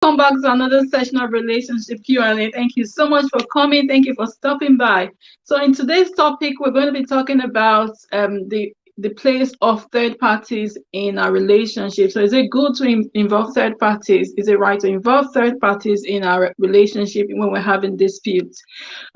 Welcome back to another session of relationship Q&A. Thank you so much for coming. Thank you for stopping by. So in today's topic, we're going to be talking about the place of third parties in our relationship. So is it good to involve third parties? Is it right to involve third parties in our relationship when we're having disputes?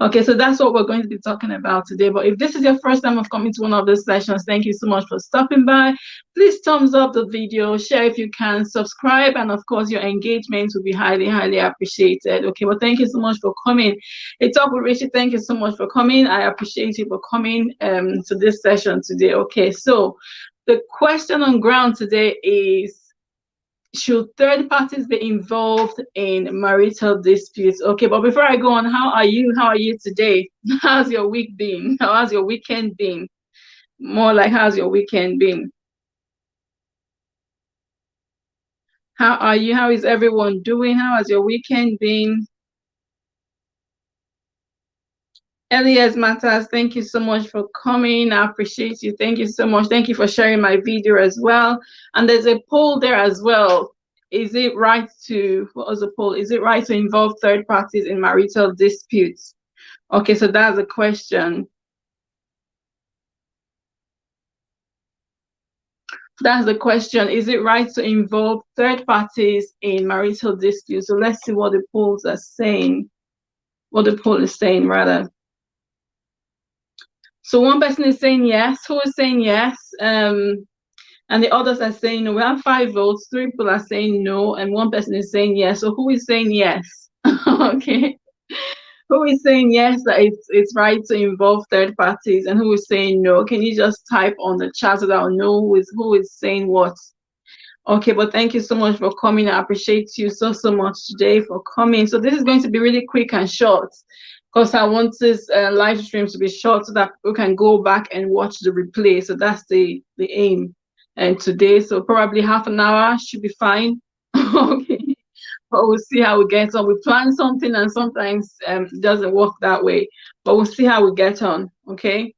Okay, so that's what we're going to be talking about today. But if this is your first time of coming to one of those sessions, thank you so much for stopping by. Please thumbs up the video, share if you can, subscribe, and of course your engagement will be highly appreciated. Okay, well, thank you so much for coming. It's up with Richie. Thank you so much for coming. I appreciate you for coming to this session today. Okay, so the question on ground today is, should third parties be involved in marital disputes? Okay, but before I go on, how are you? How are you today? How's your week been? How's your weekend been? More like, how's your weekend been? How are you? How is everyone doing? How has your weekend been? Elias Matters, thank you so much for coming. I appreciate you. Thank you so much. Thank you for sharing my video as well. And there's a poll there as well. Is it right to, what was the poll? Is it right to involve third parties in marital disputes? Okay, so that's a question. That's the question. Is it right to involve third parties in marital disputes? So let's see what the polls are saying. What the poll is saying, rather. So one person is saying yes. Who is saying yes? And the others are saying no. We have 5 votes. 3 people are saying no, and one person is saying yes. So who is saying yes? Okay. Who is saying yes that it's right to involve third parties, and who is saying no? Can you just type on the chat so that I'll know who is saying what? Okay, but thank you so much for coming. I appreciate you so much today for coming. So this is going to be really quick and short, because I want this live stream to be short so that people can go back and watch the replay. So that's the aim. And today, so probably half an hour should be fine. Okay, but we'll see how we get on. We plan something and sometimes it doesn't work that way, but we'll see how we get on. Okay.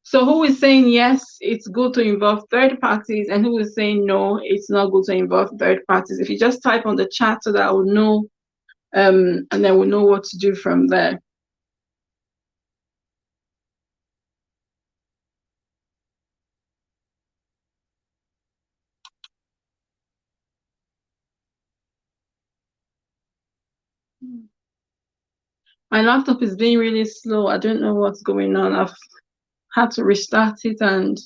So who is saying yes, it's good to involve third parties, and who is saying no, it's not good to involve third parties? If you just type on the chat so that I will know, and then we'll know what to do from there. My laptop is being really slow. I don't know what's going on. I've had to restart it and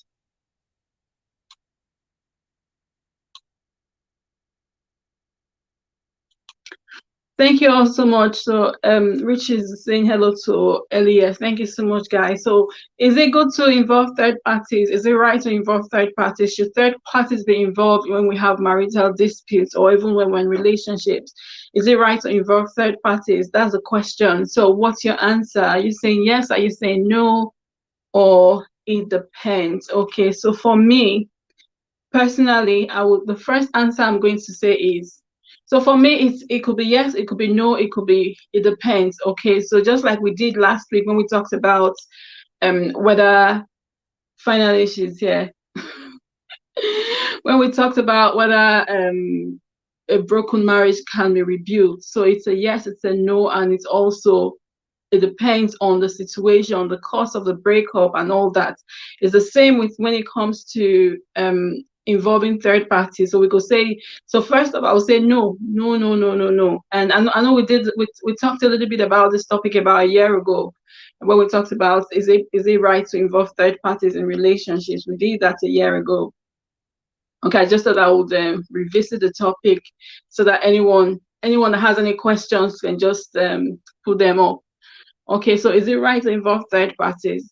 thank you all so much. So Rich is saying hello to Elias. Thank you so much, guys. So is it good to involve third parties? Is it right to involve third parties? Should third parties be involved when we have marital disputes or even when we're in relationships? Is it right to involve third parties? That's the question. So what's your answer? Are you saying yes? Are you saying no? Or it depends? Okay, so for me, personally, the first answer I'm going to say is, so for me, it could be yes, it could be no, it depends. Okay, so just like we did last week when we talked about whether, finally she's here, when we talked about whether a broken marriage can be rebuilt. So it's a yes, it's a no, and it's also, it depends on the situation, on the cause of the breakup and all that. It's the same with when it comes to involving third parties. So we could say, so first of all, I would say no. And I know we talked a little bit about this topic about a year ago when we talked about is it right to involve third parties in relationships. We did that a year ago. Okay, I just thought I would revisit the topic so that anyone that has any questions can just put them up. Okay, so is it right to involve third parties?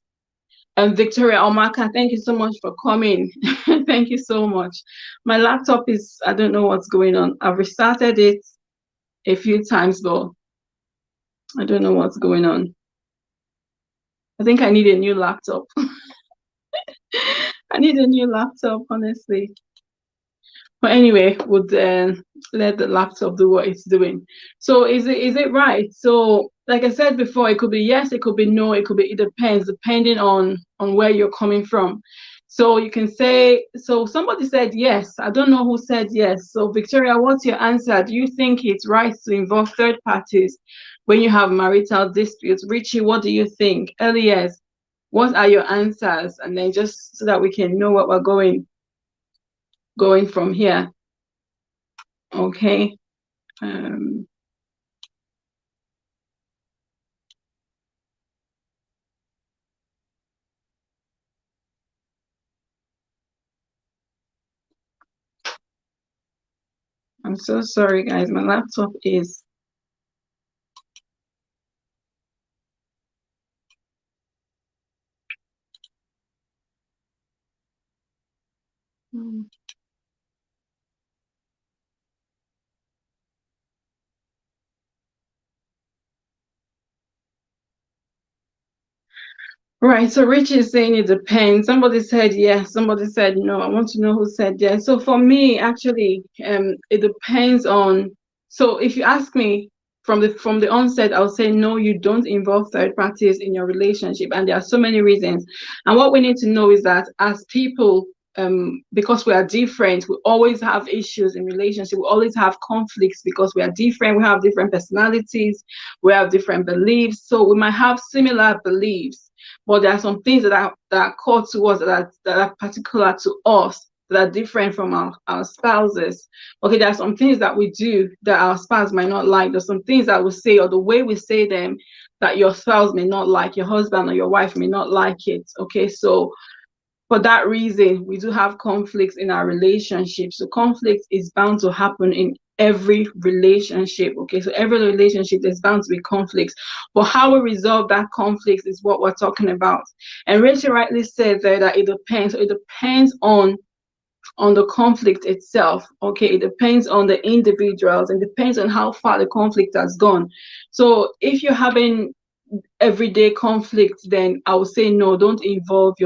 And Victoria Omaka, thank you so much for coming. Thank you so much. My laptop is, I don't know what's going on. I've restarted it a few times, but I don't know what's going on. I think I need a new laptop. I need a new laptop, honestly. But anyway, would let the laptop do what it's doing. So is it right? So like I said before, it could be yes, it could be no, it depends depending on where you're coming from. So you can say, so somebody said yes. I don't know who said yes. So Victoria, what's your answer? Do you think it's right to involve third parties when you have marital disputes? Richie, what do you think? Elias, what are your answers? And then just so that we can know what we're going from here. Okay. I'm so sorry, guys. My laptop is. Right, so Rich is saying it depends. Somebody said yes, somebody said no. I want to know who said yes. So for me, actually, it depends on. So if you ask me from the onset, I'll say no, you don't involve third parties in your relationship, and there are so many reasons. And what we need to know is that as people, because we are different, we always have issues in relationship. We always have conflicts because we are different. We have different personalities. We have different beliefs. So we might have similar beliefs, but there are some things that are core to us, that are particular to us, that are different from our spouses. Okay, there are some things that we do that our spouse might not like. There's some things that we say, or the way we say them, that your spouse may not like, your husband or your wife may not like it. Okay, so for that reason, we do have conflicts in our relationship. So conflict is bound to happen in every relationship. Okay, so every relationship there's bound to be conflicts. But how we resolve that conflict is what we're talking about. And Rachel rightly said there that it depends. So it depends on the conflict itself. Okay, it depends on the individuals, and depends on how far the conflict has gone. So if you're having everyday conflict, then I would say no, don't involve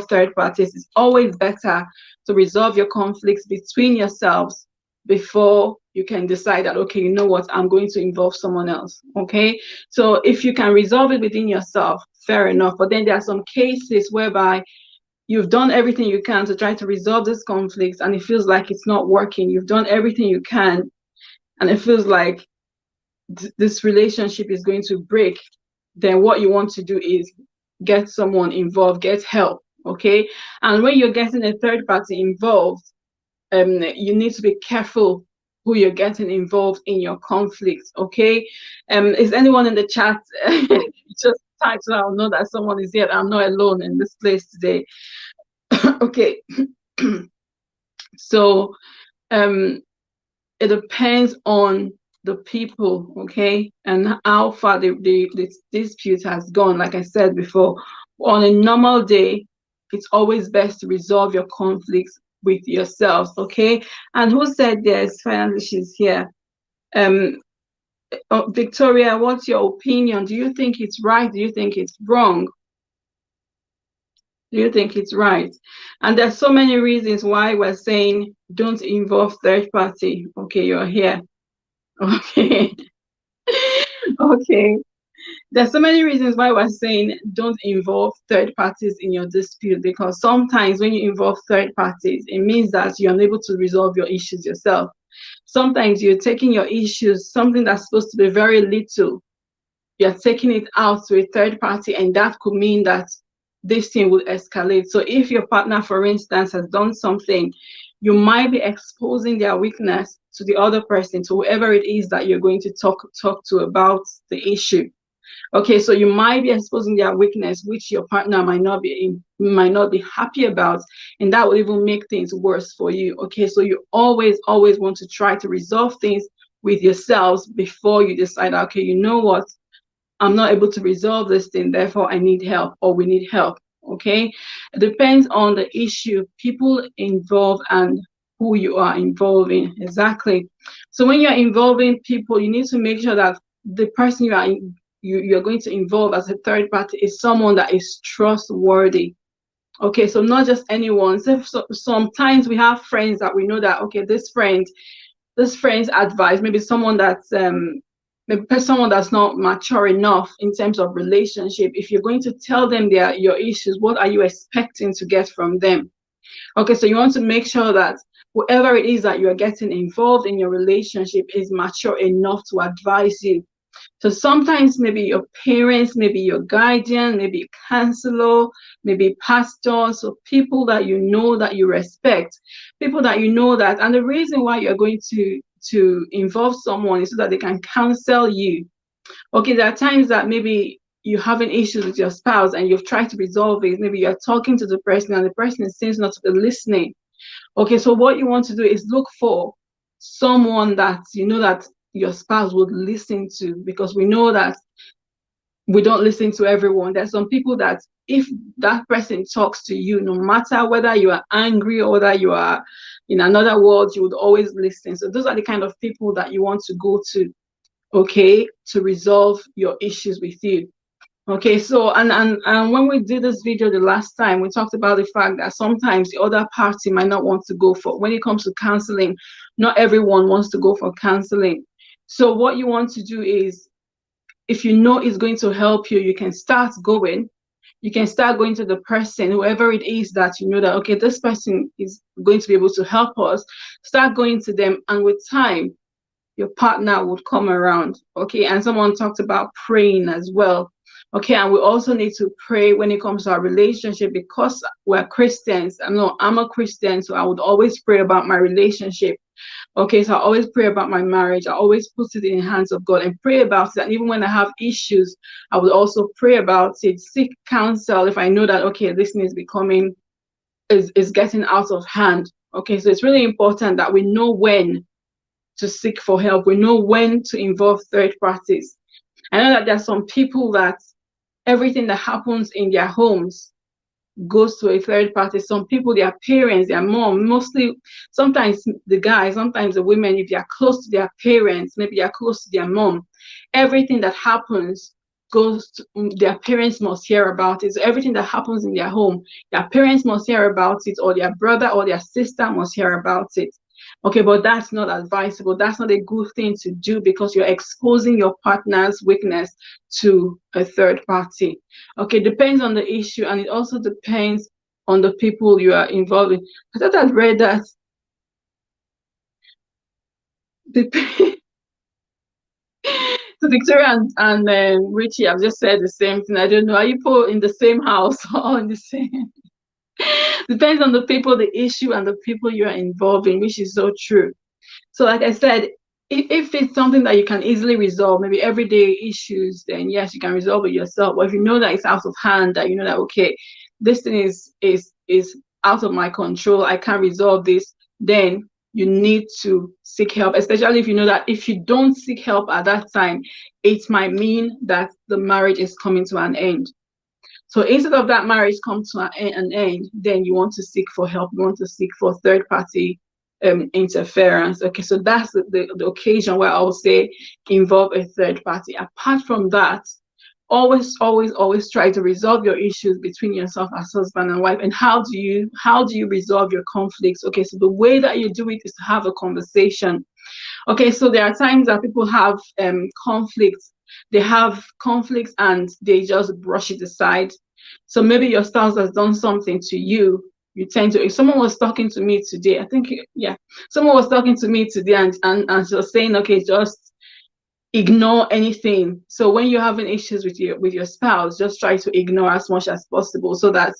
third parties. It's always better to resolve your conflicts between yourselves before you can decide that, okay, you know what, I'm going to involve someone else. Okay, so if you can resolve it within yourself, fair enough. But then there are some cases whereby you've done everything you can to try to resolve this conflict, and it feels like it's not working. You've done everything you can, and it feels like this relationship is going to break. Then what you want to do is get someone involved, get help. Okay, and when you're getting a third party involved, you need to be careful who you're getting involved in your conflict. Okay, is anyone in the chat? Just type so I'll know that someone is here. I'm not alone in this place today. Okay. So it depends on the people, okay, and how far the dispute has gone. Like I said before, on a normal day, it's always best to resolve your conflicts with yourselves, okay. And who said yes? Finally, she's here. Victoria, what's your opinion? Do you think it's right? Do you think it's wrong? Do you think it's right? And there's so many reasons why we're saying don't involve third party. Okay, you're here. Okay. Okay. There's so many reasons why we're saying don't involve third parties in your dispute, because sometimes when you involve third parties, it means that you're unable to resolve your issues yourself. Sometimes you're taking your issues, something that's supposed to be very little, you're taking it out to a third party, and that could mean that this thing will escalate. So if your partner, for instance, has done something, you might be exposing their weakness to the other person, to whoever it is that you're going to talk to about the issue. Okay, so you might be exposing their weakness, which your partner might not be happy about, and that will even make things worse for you. Okay, so you always want to try to resolve things with yourselves before you decide, okay, you know what, I'm not able to resolve this thing, therefore I need help, or we need help. Okay, it depends on the issue, people involved, and who you are involving. Exactly. So when you're involving people, you need to make sure that the person you're going to involve as a third party is someone that is trustworthy. Okay, so not just anyone. So sometimes we have friends that we know that, okay, this friend's advice, maybe someone that's maybe someone that's not mature enough in terms of relationship, if you're going to tell them your issues, what are you expecting to get from them? Okay, so you want to make sure that whoever it is that you're getting involved in your relationship is mature enough to advise you. So sometimes maybe your parents, maybe your guardian, maybe counselor, maybe pastors, or people that you know that you respect, people that you know that, and the reason why you're going to involve someone is so that they can counsel you. Okay, there are times that maybe you're having issues with your spouse and you've tried to resolve it. Maybe you're talking to the person and the person seems not to be listening. Okay, so what you want to do is look for someone that you know that your spouse would listen to, because we know that we don't listen to everyone. There's some people that if that person talks to you, no matter whether you are angry or whether you are in another world, you would always listen. So those are the kind of people that you want to go to, okay, to resolve your issues with you. Okay, so and when we did this video the last time, we talked about the fact that sometimes the other party might not want to go for, when it comes to counseling, not everyone wants to go for counseling. So what you want to do is, if you know it's going to help you, you can start going. You can start going to the person, whoever it is that you know that, okay, this person is going to be able to help us. Start going to them, and with time, your partner would come around. Okay, and someone talked about praying as well. Okay, and we also need to pray when it comes to our relationship, because we're Christians. I'm a Christian, so I would always pray about my relationship. Okay, so I always pray about my marriage. I always put it in the hands of God and pray about it. And even when I have issues, I would also pray about it, seek counsel if I know that, okay, this is becoming, is getting out of hand. Okay, so it's really important that we know when to seek for help. We know when to involve third parties. I know that there are some people that everything that happens in their homes goes to a third party. Some people, their parents, their mom, mostly, sometimes the guys, sometimes the women, if they are close to their parents, maybe they are close to their mom, everything that happens goes to, their parents must hear about it. So everything that happens in their home, their parents must hear about it, or their brother or their sister must hear about it. Okay, but that's not advisable. That's not a good thing to do, because you're exposing your partner's weakness to a third party. Okay, depends on the issue, and it also depends on the people you are involved in. I thought I'd read that. So Victoria and Richie have just said the same thing. I don't know. Are you both in the same house or in the same? Depends on the people, the issue, and the people you are involved in, which is so true. So like I said, if it's something that you can easily resolve, maybe everyday issues, then yes, you can resolve it yourself. But if you know that it's out of hand, that you know that, okay, this thing is out of my control, I can't resolve this, then you need to seek help, especially if you know that if you don't seek help at that time, it might mean that the marriage is coming to an end. So instead of that marriage come to an end, then you want to seek for help. You want to seek for third party interference. Okay, so that's the occasion where I would say involve a third party. Apart from that, always try to resolve your issues between yourself as husband and wife. And how do you resolve your conflicts? Okay, so the way that you do it is to have a conversation. Okay, so there are times that people have conflicts. They have conflicts and they just brush it aside. So maybe your spouse has done something to you. You tend to, if someone was talking to me today, I think, yeah, someone was talking to me today and she was saying, okay, just ignore anything. So when you're having issues with your spouse, just try to ignore as much as possible so that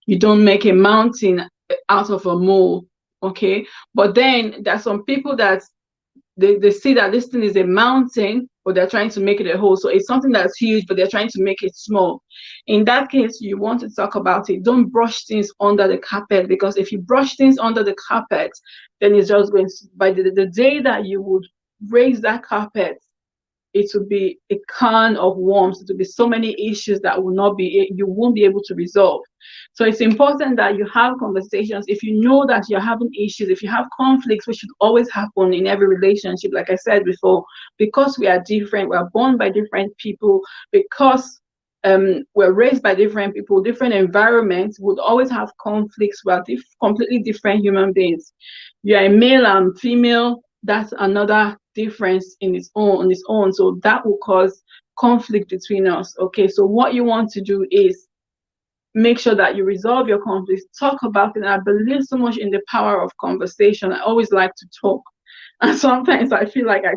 you don't make a mountain out of a mole. Okay, but then there's some people that they see that this thing is a mountain, but they're trying to make it a hole. So it's something that's huge, but they're trying to make it small. In that case, you want to talk about it. Don't brush things under the carpet, because if you brush things under the carpet, then it's just going to, by the day that you would raise that carpet, it will be a can of worms. It will be so many issues that you won't be able to resolve. So it's important that you have conversations. If you know that you're having issues, if you have conflicts, which should always happen in every relationship, like I said before, because we are different, we are born by different people, because we're raised by different people, different environments, would always have conflicts. We are completely different human beings. You are a male and female, that's another difference in its own. So that will cause conflict between us. Okay, so what you want to do is make sure that you resolve your conflicts, talk about it. And I believe so much in the power of conversation. I always like to talk. And sometimes I feel like I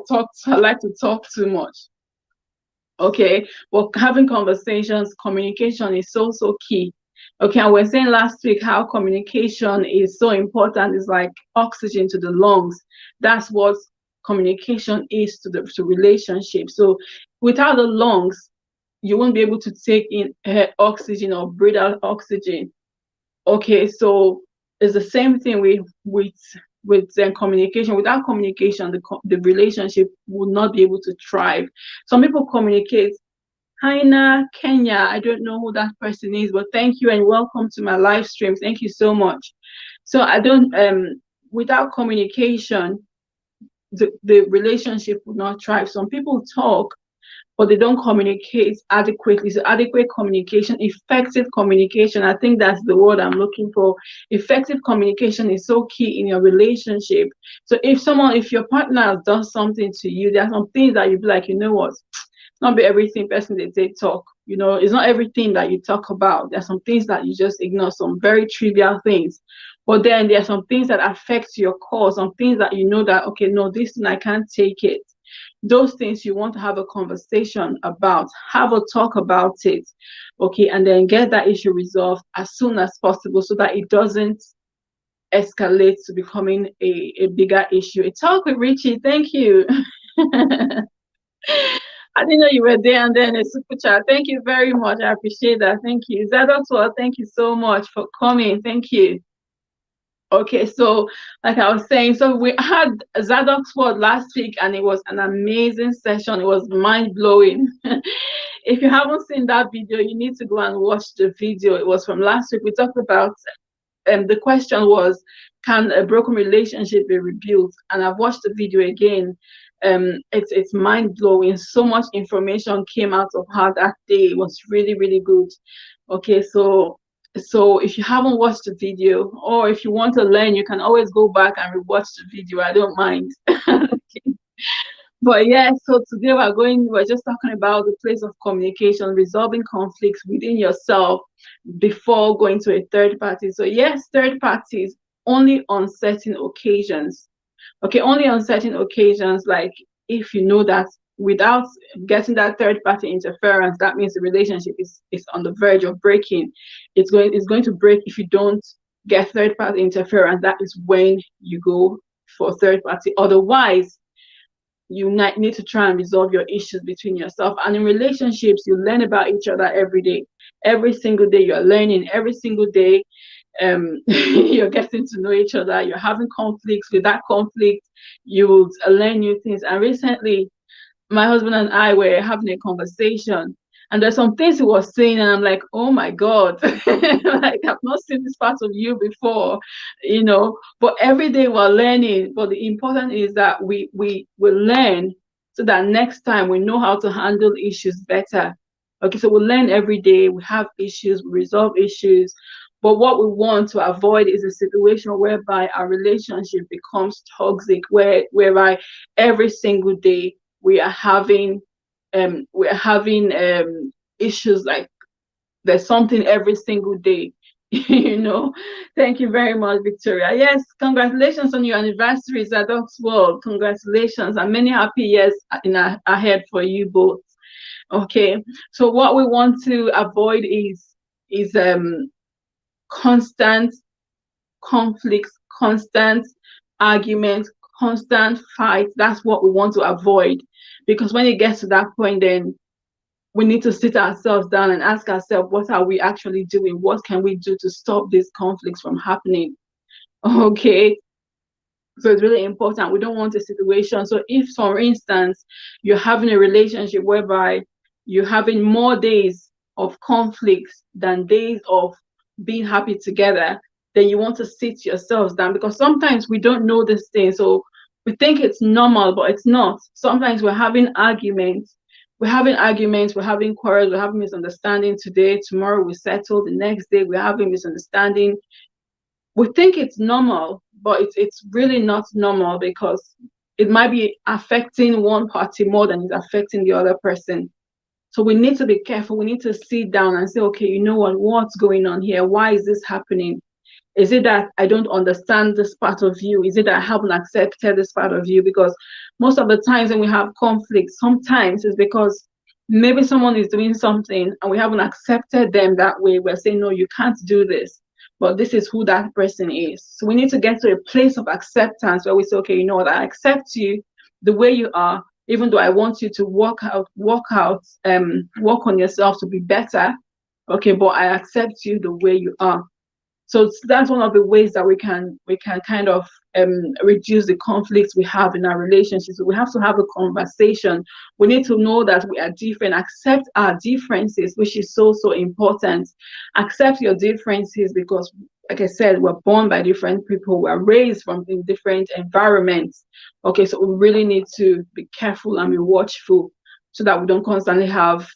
like to talk too much. Okay, but having conversations, communication is so, so key. Okay, and we're saying last week how communication is so important. It's like oxygen to the lungs. That's what communication is to relationship. So without the lungs, you won't be able to take in oxygen or breathe out oxygen. Okay, so it's the same thing with communication. Without communication, the relationship will not be able to thrive. Some people communicate. Haina, Kenya. I don't know who that person is, but thank you and welcome to my live stream. Thank you so much. So I don't without communication, the relationship will not thrive. Some people talk, but they don't communicate adequately. So adequate communication, effective communication, I think that's the word I'm looking for. Effective communication is so key in your relationship. So if your partner has done something to you, there are some things that you'd be like, you know what? Not be everything person they talk. It's not everything that you talk about. There's some things that you just ignore, some very trivial things. But then there are some things that affect your core, some things that you know that, okay, no, this thing I can't take it. Those things you want to have a conversation about, have a talk about it, okay, and then get that issue resolved as soon as possible so that it doesn't escalate to becoming a bigger issue. A talk with Richie, thank you. I didn't know you were there, and then a super chat. Thank you very much. I appreciate that. Thank you. Zadok, thank you so much for coming. Thank you. Okay, so like I was saying, so we had Zadok's Word last week, and it was an amazing session. It was mind blowing. If you haven't seen that video, you need to go and watch the video. It was from last week. We talked about, the question was, can a broken relationship be rebuilt? And I've watched the video again. It's mind blowing. So much information came out of her that day. It was really, really good. Okay, so if you haven't watched the video, or if you want to learn, you can always go back and rewatch the video. I don't mind. Okay. But yeah, so today we're just talking about the place of communication, resolving conflicts within yourself before going to a third party. So yes, third parties only on certain occasions. Okay, only on certain occasions, like if you know that without getting that third party interference, that means the relationship is on the verge of breaking. It's going to break if you don't get third party interference. That is when you go for third party. Otherwise, you need to try and resolve your issues between yourself. And in relationships, you learn about each other every day. Every single day you're learning. Every single day you're getting to know each other. You're having conflicts. With that conflict, you will learn new things. And recently, my husband and I were having a conversation, and there's some things he was saying, and I'm like, oh my God, like I've not seen this part of you before, But every day we're learning. But the important is that we learn so that next time we know how to handle issues better. Okay, so we learn every day. We have issues, we resolve issues. But what we want to avoid is a situation whereby our relationship becomes toxic, whereby every single day we are having issues, like there's something every single day. Thank you very much, Victoria. Yes, congratulations on your anniversary, Zadok's World. Congratulations and many happy years ahead for you both. Okay, so what we want to avoid is constant conflicts, constant arguments, constant fights. That's what we want to avoid, because when it gets to that point, then we need to sit ourselves down and ask ourselves, what are we actually doing? What can we do to stop these conflicts from happening? Okay, so it's really important. We don't want a situation. So if, for instance, you're having a relationship whereby you're having more days of conflicts than days of being happy together, then you want to sit yourselves down, because sometimes we don't know this thing. So we think it's normal, but it's not. Sometimes we're having arguments, we're having quarrels, we're having misunderstanding today, tomorrow we settle, the next day we're having misunderstanding. We think it's normal, but it's really not normal, because it might be affecting one party more than it's affecting the other person. So we need to be careful. We need to sit down and say, okay, you know what? What's going on here? Why is this happening? Is it that I don't understand this part of you? Is it that I haven't accepted this part of you? Because most of the times when we have conflict, sometimes it's because maybe someone is doing something and we haven't accepted them that way. We're saying, no, you can't do this. But this is who that person is. So we need to get to a place of acceptance where we say, okay, you know what? I accept you the way you are, even though I want you to work on yourself to be better. Okay, but I accept you the way you are. So that's one of the ways that we can kind of reduce the conflicts we have in our relationships. We have to have a conversation. We need to know that we are different, accept our differences, which is so important. Accept your differences because, like I said, we're born by different people, we're raised from in different environments. Okay, so we really need to be careful and be watchful so that we don't constantly have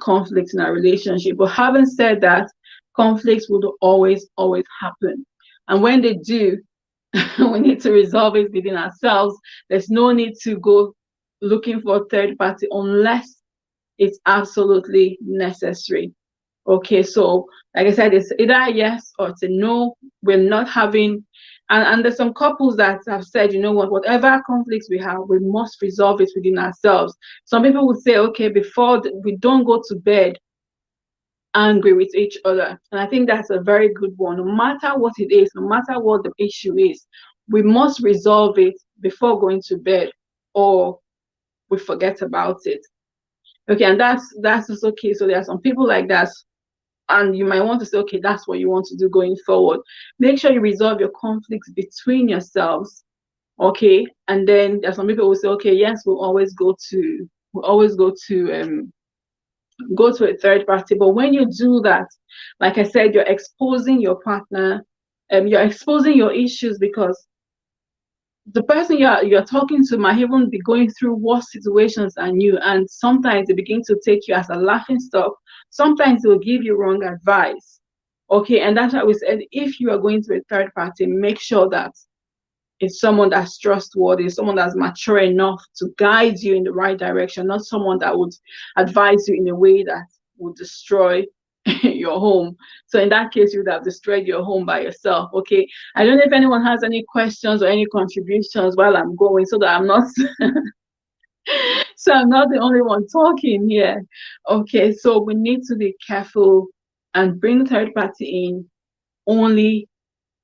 conflicts in our relationship. But having said that, conflicts will always happen. And when they do, we need to resolve it within ourselves. There's no need to go looking for a third party unless it's absolutely necessary. Okay, so like I said, it's either a yes or it's a no. We're not having, and there's some couples that have said, you know what, whatever conflicts we have, we must resolve it within ourselves. Some people would say, okay, we don't go to bed angry with each other. And I think that's a very good one. No matter what it is, no matter what the issue is, we must resolve it before going to bed or we forget about it. Okay, and that's also okay. So there are some people like that, and you might want to say, okay, that's what you want to do going forward. Make sure you resolve your conflicts between yourselves. Okay, and then there's some people who say, okay, yes, we'll always go to a third party. But when you do that, like I said, you're exposing your partner, you're exposing your issues because the person you're talking to might even be going through worse situations than you, and sometimes they begin to take you as a laughing stock. Sometimes they will give you wrong advice. Okay, and that's why we said if you are going to a third party, make sure that is someone that's trustworthy, someone that's mature enough to guide you in the right direction, not someone that would advise you in a way that would destroy your home. So in that case, you would have destroyed your home by yourself. Okay. I don't know if anyone has any questions or any contributions while I'm going, so that I'm not so I'm not the only one talking here. Okay, so we need to be careful and bring third party in only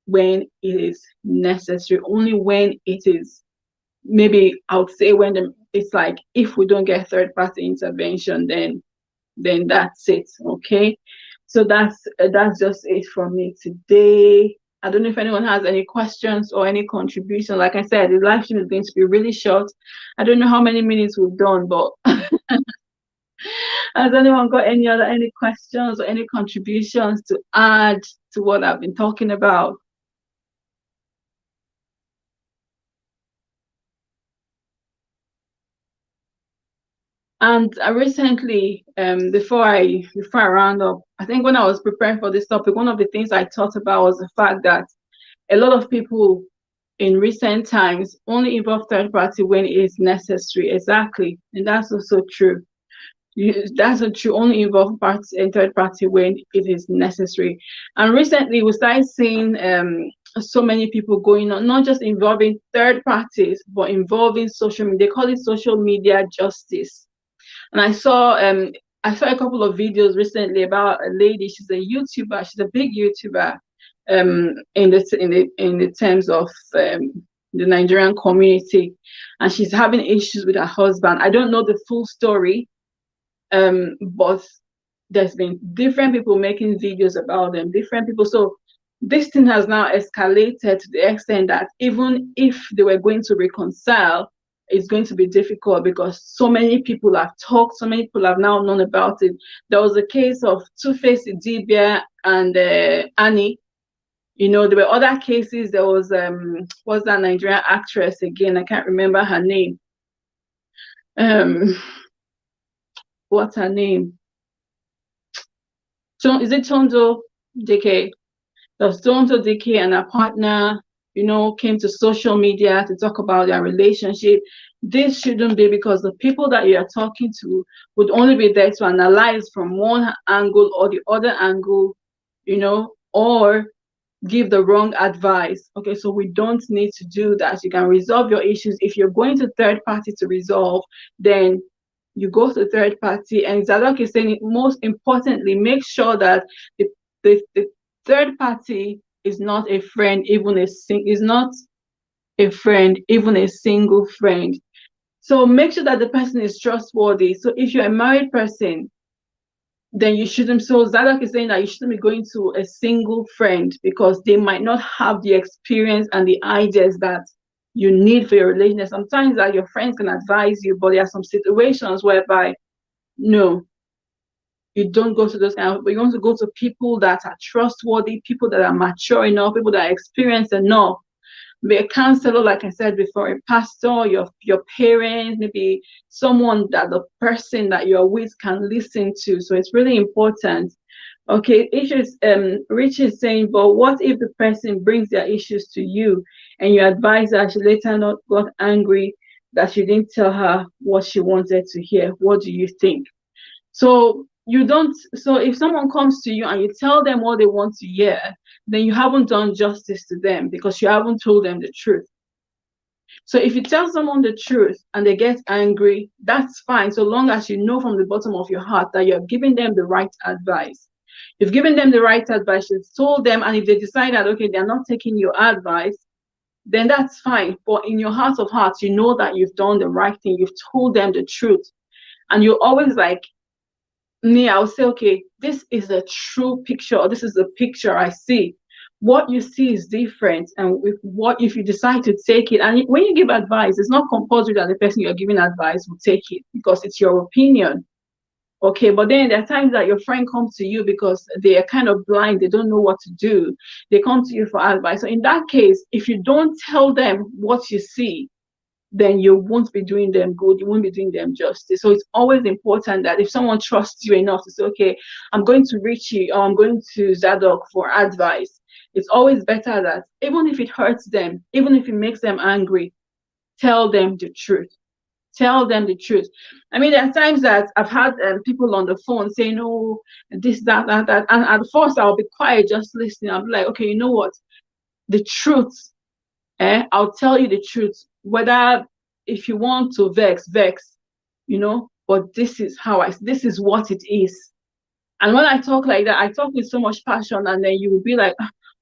when it is necessary, only when it is, maybe I would say it's like if we don't get third party intervention, then that's it. Okay, so that's just it from me today. I don't know if anyone has any questions or any contribution. Like I said, the live stream is going to be really short. I don't know how many minutes we've done, but has anyone got any questions or any contributions to add to what I've been talking about? And recently, before I round up, I think when I was preparing for this topic, one of the things I thought about was the fact that a lot of people in recent times only involve third party when it is necessary. Exactly, and that's also true. That's not true. Only involve party and third party when it is necessary. And recently, we started seeing so many people going on, not just involving third parties, but involving social media. They call it social media justice. And I saw a couple of videos recently about a lady. She's a YouTuber. She's a big YouTuber in the terms of the Nigerian community, and she's having issues with her husband. I don't know the full story, but there's been different people making videos about them, different people. So this thing has now escalated to the extent that even if they were going to reconcile, it's going to be difficult because so many people have talked, so many people have now known about it. There was a case of Two-Face Idibia and Annie. You know, there were other cases. There was what's that Nigerian actress again? I can't remember her name. What's her name? So is it Tondo DK? There's Tondo DK and her partner. came to social media to talk about their relationship. This shouldn't be, because the people that you are talking to would only be there to analyze from one angle or the other angle, or give the wrong advice. Okay, so we don't need to do that. You can resolve your issues. If you're going to third party to resolve, then you go to third party. And Zadok is saying, most importantly, make sure that the third party is not a friend, is not a friend, even a single friend. So make sure that the person is trustworthy. So if you're a married person, then you shouldn't. So Zadok is saying that you shouldn't be going to a single friend, because they might not have the experience and the ideas that you need for your relationship. Sometimes that your friends can advise you, but there are some situations whereby no, you don't go to those kind of people. You want to go to people that are trustworthy, people that are mature enough, people that are experienced enough. Be a counselor, like I said before, a pastor, your parents, maybe someone that the person that you're with can listen to. So it's really important. Okay, issues. Rich is saying, but what if the person brings their issues to you and you advise her, she later not got angry that you didn't tell her what she wanted to hear? What do you think? So you don't. So if someone comes to you and you tell them what they want to hear, then you haven't done justice to them, because you haven't told them the truth. So if you tell someone the truth and they get angry, that's fine, so long as you know from the bottom of your heart that you're giving them the right advice. You've given them the right advice, you've told them, and if they decide that, okay, they're not taking your advice, then that's fine. But in your heart of hearts, you know that you've done the right thing. You've told them the truth. And you're always like me, I'll say, okay, this is a true picture, or this is the picture I see. What you see is different, and if you decide to take it, and when you give advice, it's not compulsory that the person you're giving advice will take it, because it's your opinion. Okay, but then there are times that your friend comes to you because they are kind of blind, they don't know what to do. They come to you for advice. So in that case, if you don't tell them what you see, then you won't be doing them good, you won't be doing them justice. So it's always important that if someone trusts you enough to say, okay, I'm going to Richie or I'm going to Zadok for advice, it's always better that even if it hurts them, even if it makes them angry, tell them the truth. Tell them the truth. I mean, there are times that I've had people on the phone saying, oh, this, that. And at first I'll be quiet, just listening. I'll be like, okay, you know what? The truth, I'll tell you the truth. Whether if you want to vex, but this is this is what it is. And when I talk like that, I talk with so much passion, and then you will be like,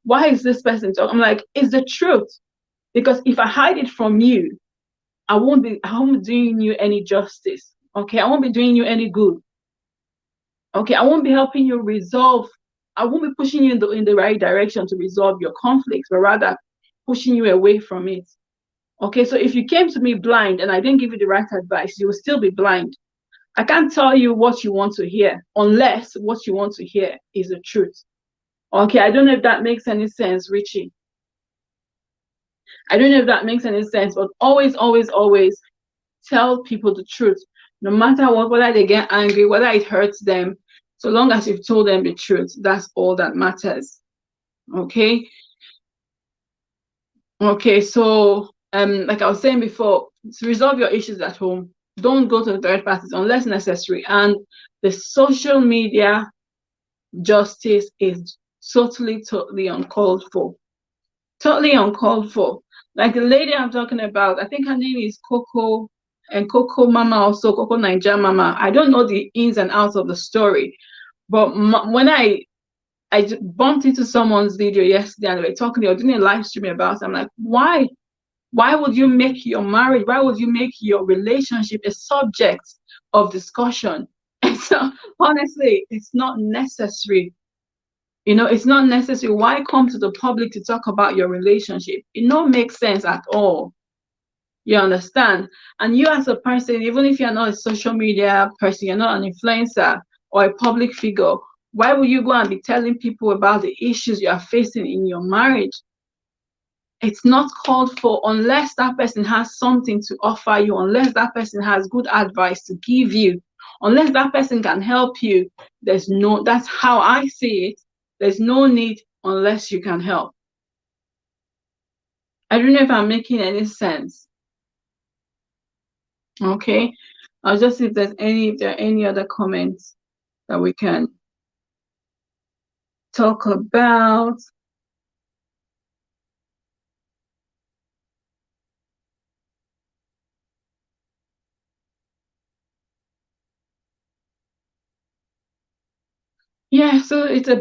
why is this person talking? I'm like, it's the truth. Because if I hide it from you, I won't be doing you any justice. Okay, I won't be doing you any good. Okay, I won't be helping you resolve. I won't be pushing you in the right direction to resolve your conflicts, but rather pushing you away from it. Okay, so if you came to me blind and I didn't give you the right advice, you will still be blind. I can't tell you what you want to hear unless what you want to hear is the truth. Okay, I don't know if that makes any sense, Richie. I don't know if that makes any sense, but always, always, always tell people the truth. No matter what, whether they get angry, whether it hurts them, so long as you've told them the truth, that's all that matters. Okay? Okay, so like I was saying before, to resolve your issues at home, don't go to third parties unless necessary. And the social media justice is totally uncalled for. Totally uncalled for. Like the lady I'm talking about, I think her name is Coco, and Coco Mama, also Coco Niger Mama. I don't know the ins and outs of the story, but when I bumped into someone's video yesterday and they were talking, they were doing a live stream about it. I'm like, why? Why would you make your marriage, why would you make your relationship a subject of discussion? And so honestly, it's not necessary. It's not necessary. Why come to the public to talk about your relationship? It don't make sense at all. You understand? And you as a person, even if you're not a social media person, you're not an influencer or a public figure, why would you go and be telling people about the issues you are facing in your marriage? It's not called for unless that person has something to offer you, unless that person has good advice to give you, unless that person can help you. That's how I see it. There's no need unless you can help. I don't know if I'm making any sense. Okay. I'll just see if there are any other comments that we can talk about. Yeah, so it's a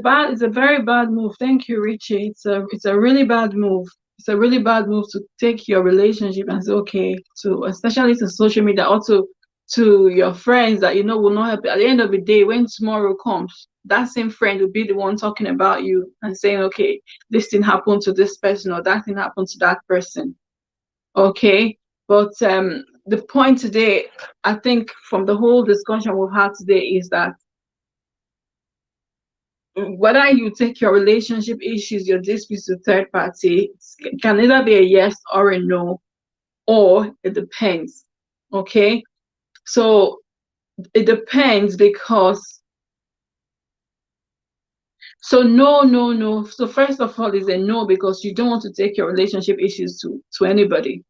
very bad move. Thank you, Richie. It's a really bad move. It's a really bad move to take your relationship and say, okay, to especially to social media, or to your friends that you know will not help you. At the end of the day, when tomorrow comes, that same friend will be the one talking about you and saying, okay, this thing happened to this person or that thing happened to that person. Okay. But the point today, I think from the whole discussion we've had today is that whether you take your relationship issues, your disputes to third party, can either be a yes or a no, or it depends. Okay. So it depends because so no, no, no. So first of all, is a no because you don't want to take your relationship issues to anybody.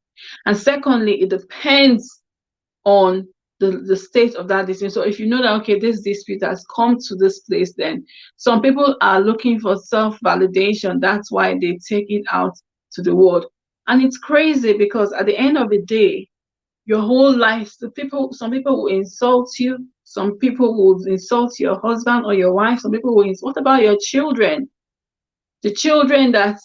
And secondly, it depends on the state of that dispute. So if you know that okay, this dispute has come to this place, then some people are looking for self-validation. That's why they take it out to the world. And it's crazy because at the end of the day, your whole life, some people will insult you, some people will insult your husband or your wife, some people will insult. What about your children? The children that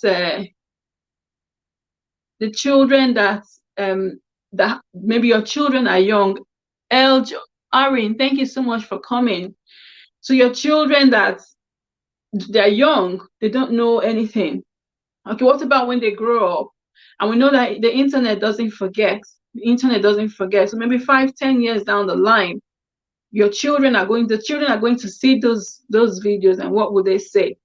the children that that maybe your children are young. Elj Arin, thank you so much for coming. So your children that they're young, they don't know anything. Okay, what about when they grow up? And we know that the internet doesn't forget. The internet doesn't forget. So maybe 5, 10 years down the line, the children are going to see those videos, and what will they say?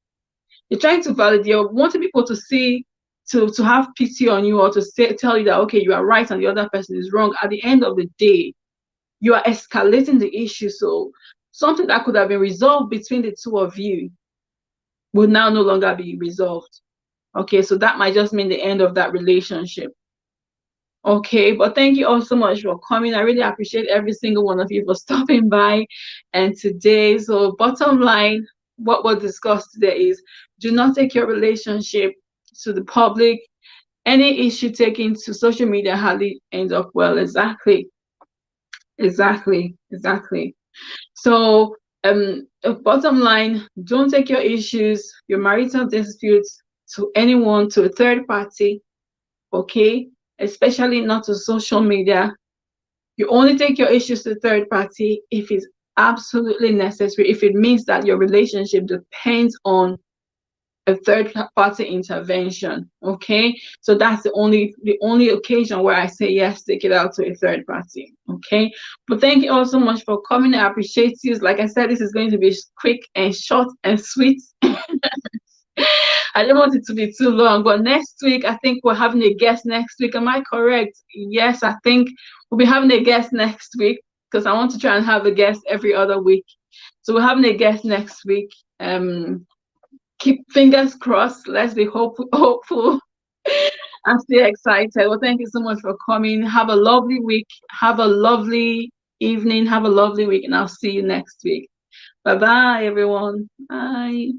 You're trying to validate, you're wanting people to see, to have pity on you, or to say, tell you that okay, you are right and the other person is wrong. At the end of the day, you are escalating the issue. So something that could have been resolved between the two of you will now no longer be resolved. Okay, so that might just mean the end of that relationship. Okay, but thank you all so much for coming. I really appreciate every single one of you for stopping by. And today, so bottom line, what we'll discuss today is do not take your relationship to the public. Any issue taken to social media hardly ends up well. Exactly. Exactly. Exactly. So, bottom line, don't take your issues, your marital disputes to anyone, to a third party, okay? Especially not to social media. You only take your issues to third party if it's absolutely necessary, if it means that your relationship depends on a third party intervention. Okay, so that's the only occasion where I say yes, take it out to a third party. Okay, but thank you all so much for coming. I appreciate you. Like I said, this is going to be quick and short and sweet. I don't want it to be too long, but next week I think we're having a guest next week. Am I correct? Yes, I think we'll be having a guest next week because I want to try and have a guest every other week. So we're having a guest next week. Keep fingers crossed. Let's be hopeful. I'm still excited. Well, thank you so much for coming. Have a lovely week. Have a lovely evening. Have a lovely week, and I'll see you next week. Bye bye, everyone. Bye.